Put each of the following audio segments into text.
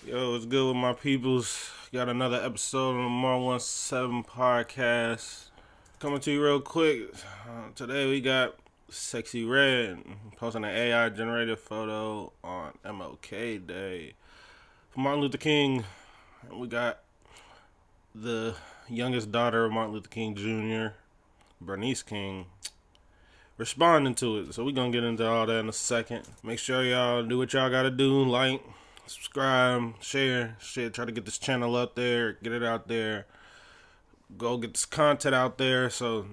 Yo, what's good with my peoples? Got another episode on the Mar 17 podcast. Coming to you real quick. Today we got Sexyy Red posting an AI generated photo on MLK Day for Martin Luther King. And we got the youngest daughter of Martin Luther King Jr., Bernice King, responding to it. So we're going to get into all that in a second. Make sure y'all do what y'all got to do. Like, subscribe, share, shit. Try to get this channel up there, get it out there. Go get this content out there. So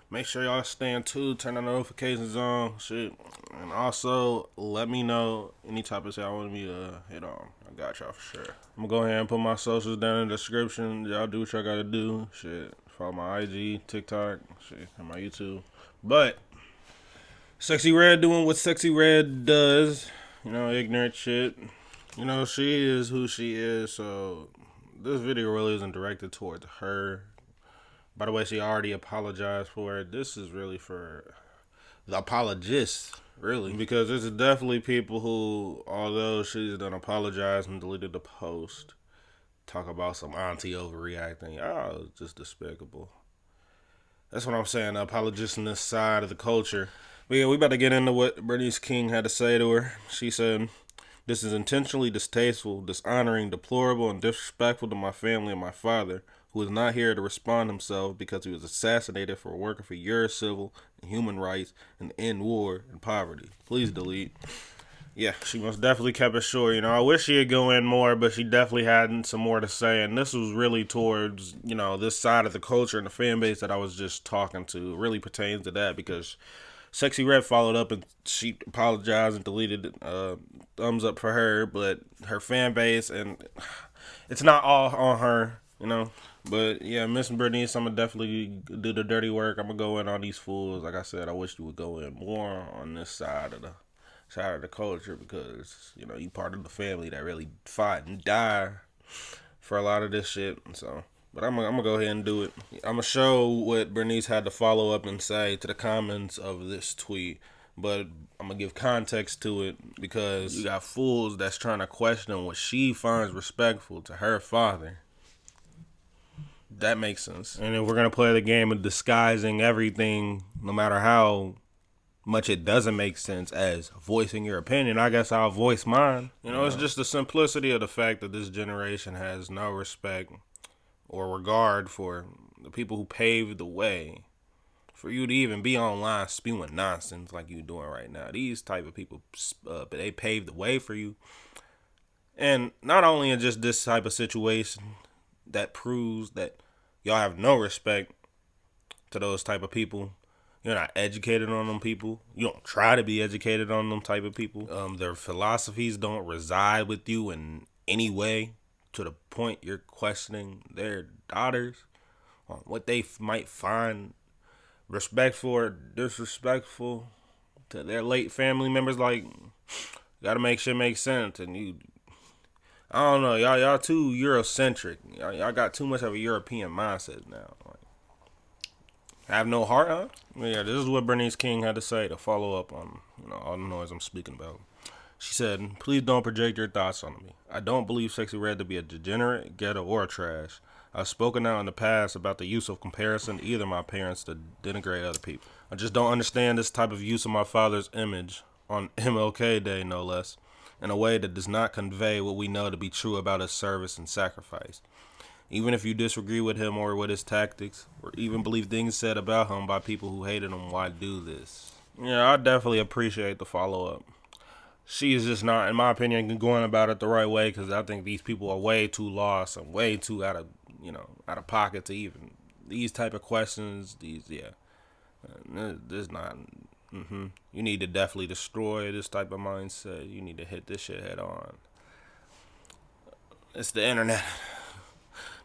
make sure y'all stay tuned, turn the notifications on, shit. And also let me know any topics y'all want me to hit on. I got y'all for sure. I'm gonna go ahead and put my socials down in the description. Y'all do what y'all gotta do. Shit. Follow my IG, TikTok, shit, and my YouTube. But Sexyy Red doing what Sexyy Red does. You know, ignorant shit. You know, she is who she is, so this video really isn't directed towards her. By the way, she already apologized for it. This is really for the apologists, really. Because there's definitely people who, although she's done apologize and deleted the post, talk about some auntie overreacting. Oh, it's just despicable. That's what I'm saying, the apologists on this side of the culture. But yeah, we about to get into what Bernice King had to say to her. She said, "This is intentionally distasteful, dishonoring, deplorable, and disrespectful to my family and my father, who is not here to respond himself because he was assassinated for working for your civil and human rights and end war and poverty. Please delete." Yeah, she most definitely kept it short. You know, I wish she'd go in more, but she definitely had some more to say. And this was really towards, you know, this side of the culture and the fan base that I was just talking to. It really pertains to that because Sexyy Red followed up and she apologized and deleted it. Thumbs up for her, but her fan base, and it's not all on her, you know. But yeah, Miss Bernice, I'm gonna definitely do the dirty work. I'm gonna go in on these fools. Like I said, I wish you would go in more on this side of the culture because you know you part of the family that really fought and died for a lot of this shit. So, but I'm gonna go ahead and do it. I'm gonna show what Bernice had to follow up and say to the comments of this tweet, but I'm gonna give context to it because you got fools that's trying to question what she finds respectful to her father. That makes sense. And if we're gonna play the game of disguising everything, no matter how much it doesn't make sense as voicing your opinion, I guess I'll voice mine. You know, it's just the simplicity of the fact that this generation has no respect or regard for the people who paved the way for you to even be online spewing nonsense like you're doing right now. These type of people, they paved the way for you. And not only in just this type of situation that proves that y'all have no respect to those type of people. You're not educated on them people. You don't try to be educated on them type of people. Their philosophies don't reside with you in any way to the point you're questioning their daughters on what they might find respectful or disrespectful to their late family members. Like, gotta make shit make sense. And you, I don't know, y'all too Eurocentric. Y'all got too much of a European mindset now. Like, have no heart, huh? Yeah, this is what Bernice King had to say to follow up on, you know, all the noise I'm speaking about. She said, "Please don't project your thoughts on me. I don't believe Sexyy Red to be a degenerate, ghetto, or trash. I've spoken out in the past about the use of comparison to either my parents to denigrate other people. I just don't understand this type of use of my father's image on MLK Day, no less, in a way that does not convey what we know to be true about his service and sacrifice. Even if you disagree with him or with his tactics, or even believe things said about him by people who hated him, why do this?" Yeah, I definitely appreciate the follow-up. She is just not, in my opinion, going about it the right way because I think these people are way too lost and way too out of pocket to even these type of questions. This not. You need to definitely destroy this type of mindset. You need to hit this shit head on. It's the internet,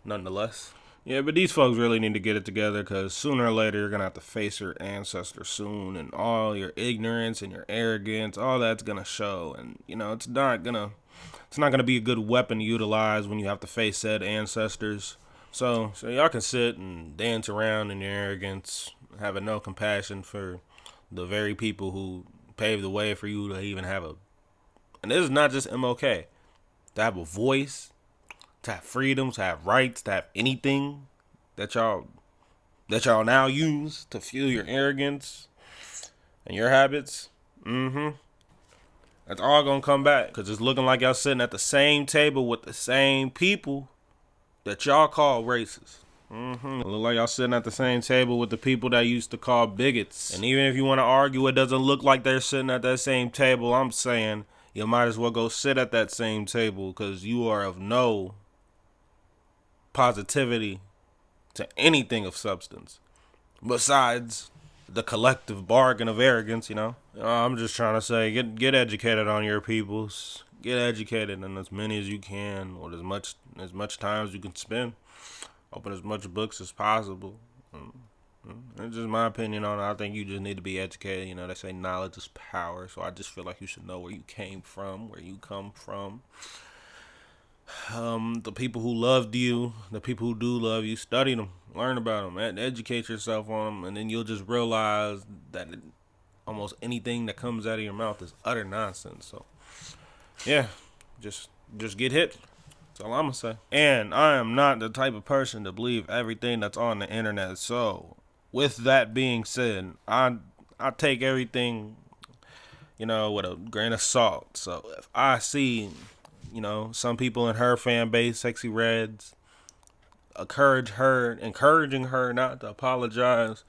nonetheless. Yeah, but these folks really need to get it together because sooner or later you're going to have to face your ancestors soon, and all your ignorance and your arrogance, all that's going to show. And, you know, it's not going to be a good weapon to utilize when you have to face said ancestors. So y'all can sit and dance around in your arrogance, having no compassion for the very people who paved the way for you to even have a. And this is not just MLK. to have a voice, to have freedom, to have rights, to have anything that y'all now use to fuel your arrogance and your habits. That's all gonna come back, because it's looking like y'all sitting at the same table with the same people that y'all call racist. It look like y'all sitting at the same table with the people that used to call bigots. And even if you want to argue it doesn't look like they're sitting at that same table, I'm saying you might as well go sit at that same table, because you are of no positivity to anything of substance besides the collective bargain of arrogance. I'm just trying to say, get educated on your peoples. Get educated in as many as you can, or as much time as you can spend. Open as much books as possible. It's just my opinion on it. I think you just need to be educated. They say knowledge is power, so I just feel like you should know where you came from, where you come from. The people who loved you, the people who do love you, study them, learn about them, and educate yourself on them, and then you'll just realize that almost anything that comes out of your mouth is utter nonsense. So, yeah, just get hit. That's all I'm gonna say. And I am not the type of person to believe everything that's on the internet. So, with that being said, I take everything, with a grain of salt. So if I see, some people in her fan base, Sexyy Reds, encouraging her not to apologize,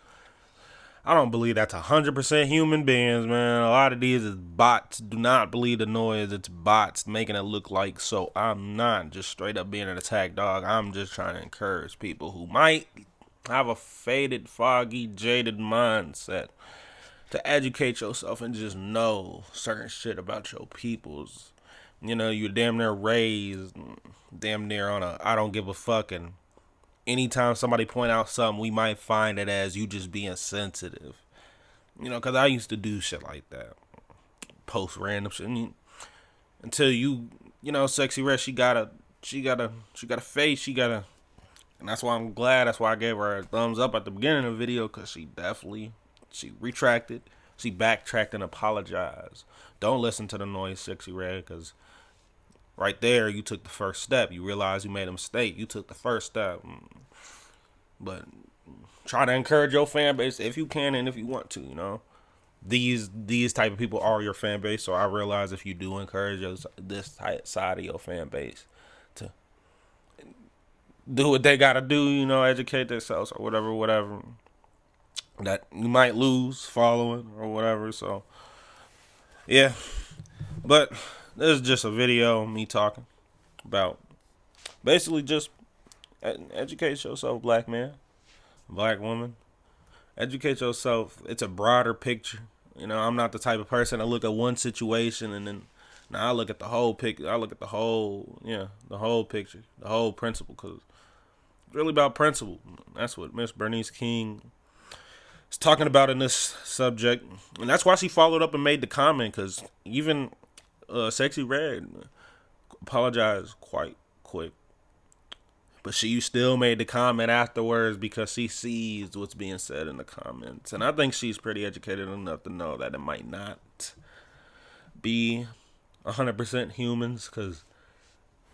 I don't believe that's 100% human beings, man. A lot of these is bots. Do not believe the noise. It's bots making it look like so. I'm not just straight up being an attack dog. I'm just trying to encourage people who might have a faded, foggy, jaded mindset to educate yourself and just know certain shit about your peoples. You're damn near raised, damn near on a I don't give a fuck, and anytime somebody point out something, we might find it as you just being sensitive. Because I used to do shit like that. Post random shit. Until Sexyy Red, she got a face, and that's why I'm glad. That's why I gave her a thumbs up at the beginning of the video, because she retracted, she backtracked and apologized. Don't listen to the noise, Sexyy Red, because right there, you took the first step. You realize you made a mistake. You took the first step. But try to encourage your fan base if you can and if you want to, These type of people are your fan base. So I realize if you do encourage this side of your fan base to do what they got to do, educate themselves or whatever, that you might lose following or whatever. So, yeah. But this is just a video of me talking about basically just educate yourself, black man, black woman. Educate yourself. It's a broader picture. I'm not the type of person to look at one situation and then I look at the whole picture. I look at the whole picture, the whole principle, because it's really about principle. That's what Miss Bernice King is talking about in this subject, and that's why she followed up and made the comment, because even Sexyy Red apologized quite quick, but she still made the comment afterwards because she sees what's being said in the comments. And I think she's pretty educated enough to know that it might not be 100% humans, because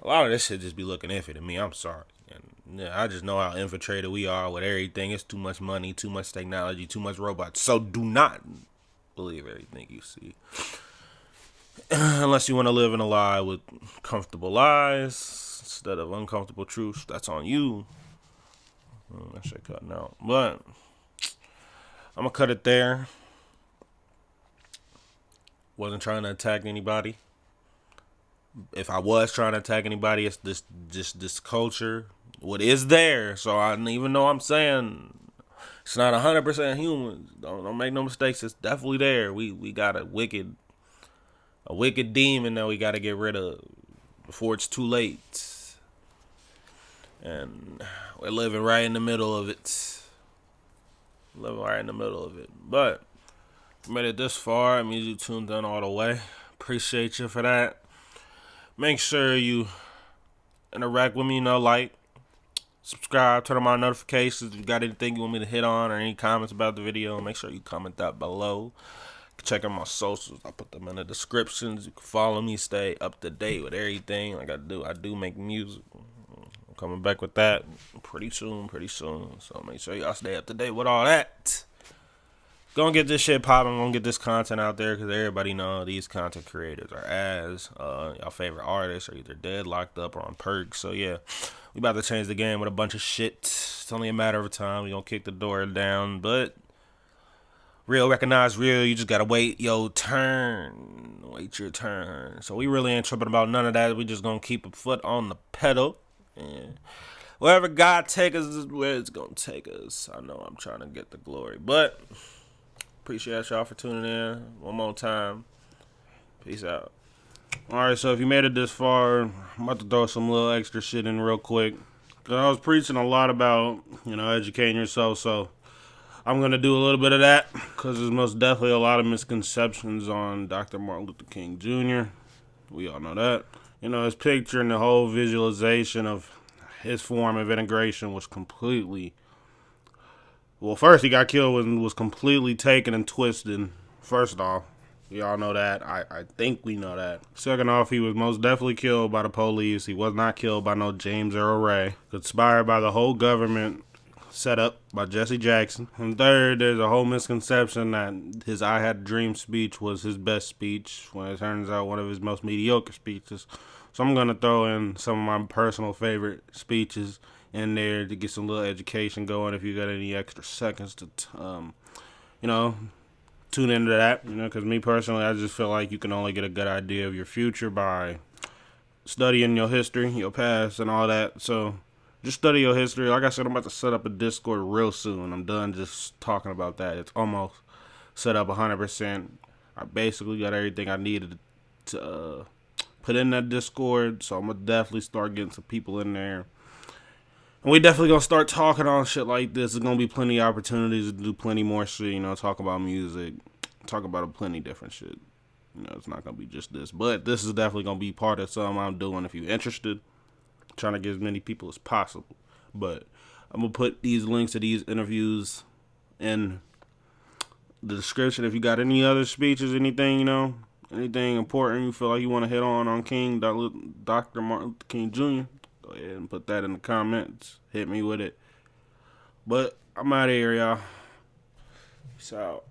a lot of this shit just be looking iffy to me. I'm sorry. And yeah, I just know how infiltrated we are with everything. It's too much money, too much technology, too much robots. So do not believe everything you see. Unless you want to live in a lie with comfortable lies instead of uncomfortable truths, that's on you. That shit cutting out. But I'm going to cut it there. Wasn't trying to attack anybody. If I was trying to attack anybody, it's this culture. What is there? So even though I'm saying it's not 100% human, don't make no mistakes. It's definitely there. We got a wicked demon that we got to get rid of before it's too late. And we're living right in the middle of it. But made it this far. It means you tuned in all the way. Appreciate you for that. Make sure you interact with me, like, subscribe, turn on my notifications. If you got anything you want me to hit on or any comments about the video, make sure you comment that below. Check out my socials. I put them in the descriptions. You can follow me, stay up to date with everything like I do. I do make music. I'm coming back with that pretty soon. So make sure y'all stay up to date with all that. Gonna get this shit popping. Gonna get this content out there because everybody know these content creators are y'all favorite artists are either dead, locked up, or on perks. So yeah, we about to change the game with a bunch of shit. It's only a matter of time. We gonna kick the door down, but real recognize real. You just gotta wait your turn. Wait your turn. So we really ain't tripping about none of that. We just gonna keep a foot on the pedal. And wherever God take us is where it's gonna take us. I know I'm trying to get the glory, but appreciate y'all for tuning in one more time. Peace out. Alright, so if you made it this far, I'm about to throw some little extra shit in real quick. Cause I was preaching a lot about, educating yourself, so I'm going to do a little bit of that. Cause there's most definitely a lot of misconceptions on Dr. Martin Luther King Jr. We all know that. His picture and the whole visualization of his form of integration was completely... Well, first he got killed and was completely taken and twisted. First off, we all know that. I think we know that. Second off, he was most definitely killed by the police. He was not killed by no James Earl Ray. Conspired by the whole government, set up by Jesse Jackson. And third, there's a whole misconception that his I Had a Dream speech was his best speech, when it turns out one of his most mediocre speeches. So I'm going to throw in some of my personal favorite speeches in there to get some little education going. If you got any extra seconds to, tune into that, because me personally, I just feel like you can only get a good idea of your future by studying your history, your past, and all that. So just study your history. Like I said, I'm about to set up a Discord real soon. I'm done just talking about that. It's almost set up 100%. I basically got everything I needed to put in that Discord, so I'm going to definitely start getting some people in there. And we definitely going to start talking on shit like this. There's going to be plenty of opportunities to do plenty more shit, talk about music, talk about plenty different shit. It's not going to be just this. But this is definitely going to be part of something I'm doing if you're interested. Trying to get as many people as possible. But I'm going to put these links to these interviews in the description. If you got any other speeches, anything, anything important you feel like you want to hit on Dr. Martin Luther King Jr., go ahead and put that in the comments. Hit me with it. But I'm out of here, y'all. Peace out.